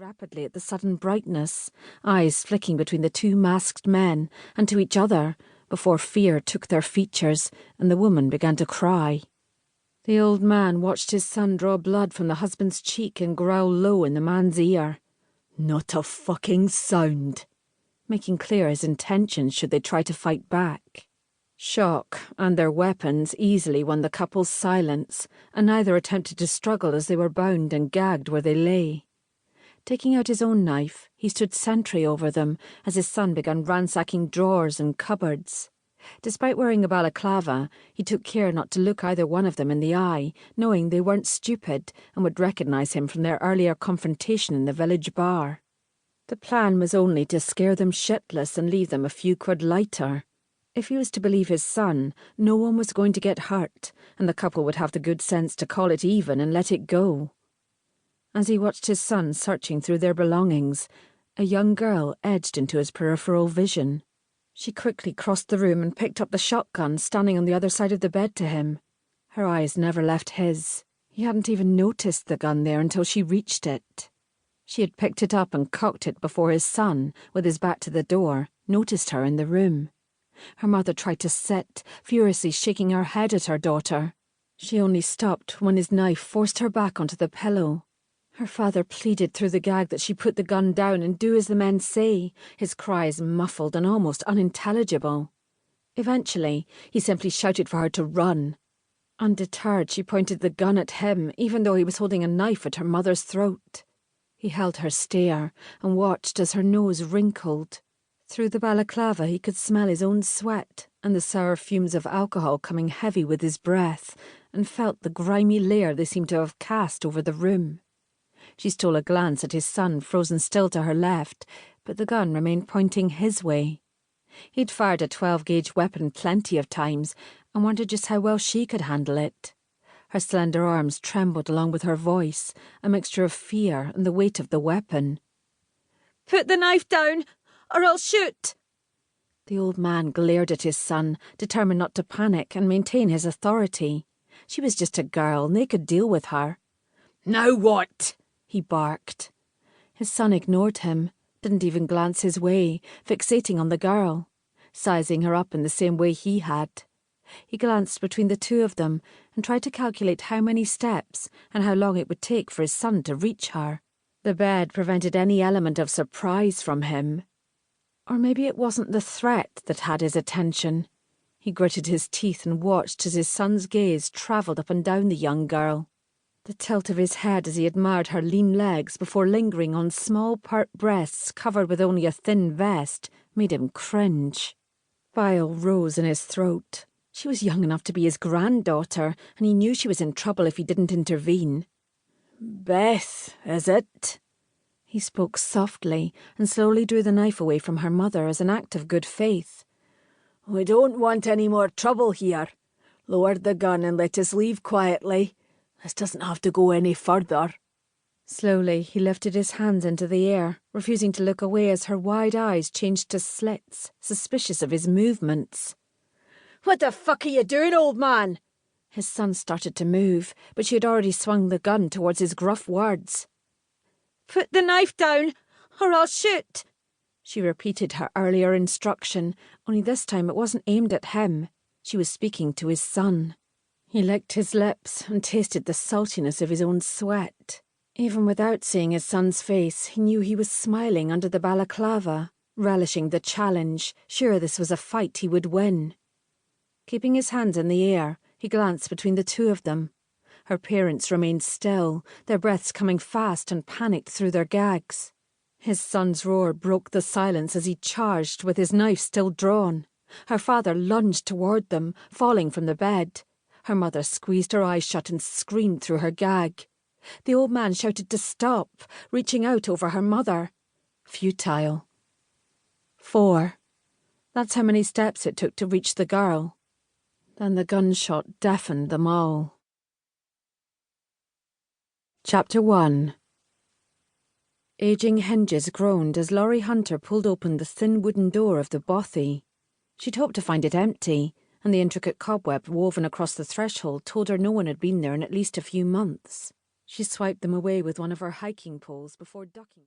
rapidly at the sudden brightness, eyes flicking between the two masked men and to each other, before fear took their features and the woman began to cry. The old man watched his son draw blood from the husband's cheek and growl low in the man's ear. "Not a fucking sound," making clear his intentions should they try to fight back. Shock and their weapons easily won the couple's silence, and neither attempted to struggle as they were bound and gagged where they lay. Taking out his own knife, he stood sentry over them as his son began ransacking drawers and cupboards. Despite wearing a balaclava, he took care not to look either one of them in the eye, knowing they weren't stupid and would recognise him from their earlier confrontation in the village bar. The plan was only to scare them shitless and leave them a few quid lighter. If he was to believe his son, no one was going to get hurt, and the couple would have the good sense to call it even and let it go. As he watched his son searching through their belongings, a young girl edged into his peripheral vision. She quickly crossed the room and picked up the shotgun standing on the other side of the bed to him. Her eyes never left his. He hadn't even noticed the gun there until she reached it. She had picked it up and cocked it before his son, with his back to the door, noticed her in the room. Her mother tried to sit, furiously shaking her head at her daughter. She only stopped when his knife forced her back onto the pillow. Her father pleaded through the gag that she put the gun down and do as the men say, his cries muffled and almost unintelligible. Eventually, he simply shouted for her to run. Undeterred, she pointed the gun at him, even though he was holding a knife at her mother's throat. He held her stare and watched as her nose wrinkled. Through the balaclava he could smell his own sweat and the sour fumes of alcohol coming heavy with his breath, and felt the grimy layer they seemed to have cast over the room. She stole a glance at his son frozen still to her left, but the gun remained pointing his way. He'd fired a 12-gauge weapon plenty of times and wondered just how well she could handle it. Her slender arms trembled along with her voice, a mixture of fear and the weight of the weapon. "Put the knife down, or I'll shoot!" The old man glared at his son, determined not to panic and maintain his authority. She was just a girl, and they could deal with her. "Now what?" he barked. His son ignored him, didn't even glance his way, fixating on the girl, sizing her up in the same way he had. He glanced between the two of them and tried to calculate how many steps and how long it would take for his son to reach her. The bed prevented any element of surprise from him. Or maybe it wasn't the threat that had his attention. He gritted his teeth and watched as his son's gaze travelled up and down the young girl. The tilt of his head as he admired her lean legs before lingering on small pert breasts covered with only a thin vest made him cringe. Bile rose in his throat. She was young enough to be his granddaughter, and he knew she was in trouble if he didn't intervene. "Beth, is it?" He spoke softly and slowly drew the knife away from her mother as an act of good faith. "We don't want any more trouble here. Lower the gun and let us leave quietly. This doesn't have to go any further." Slowly he lifted his hands into the air, refusing to look away as her wide eyes changed to slits, suspicious of his movements. "What the fuck are you doing, old man?" His son started to move, but she had already swung the gun towards his gruff words. "Put the knife down, or I'll shoot." She repeated her earlier instruction, only this time it wasn't aimed at him. She was speaking to his son. He licked his lips and tasted the saltiness of his own sweat. Even without seeing his son's face, he knew he was smiling under the balaclava, relishing the challenge, sure this was a fight he would win. Keeping his hands in the air, he glanced between the two of them. Her parents remained still, their breaths coming fast and panicked through their gags. His son's roar broke the silence as he charged with his knife still drawn. Her father lunged toward them, falling from the bed. Her mother squeezed her eyes shut and screamed through her gag. The old man shouted to stop, reaching out over her mother. Futile. 4. That's how many steps it took to reach the girl. Then the gunshot deafened them all. Chapter 1. Aging hinges groaned as Laurie Hunter pulled open the thin wooden door of the bothy. She'd hoped to find it empty, and the intricate cobweb woven across the threshold told her no one had been there in at least a few months. She swiped them away with one of her hiking poles before ducking.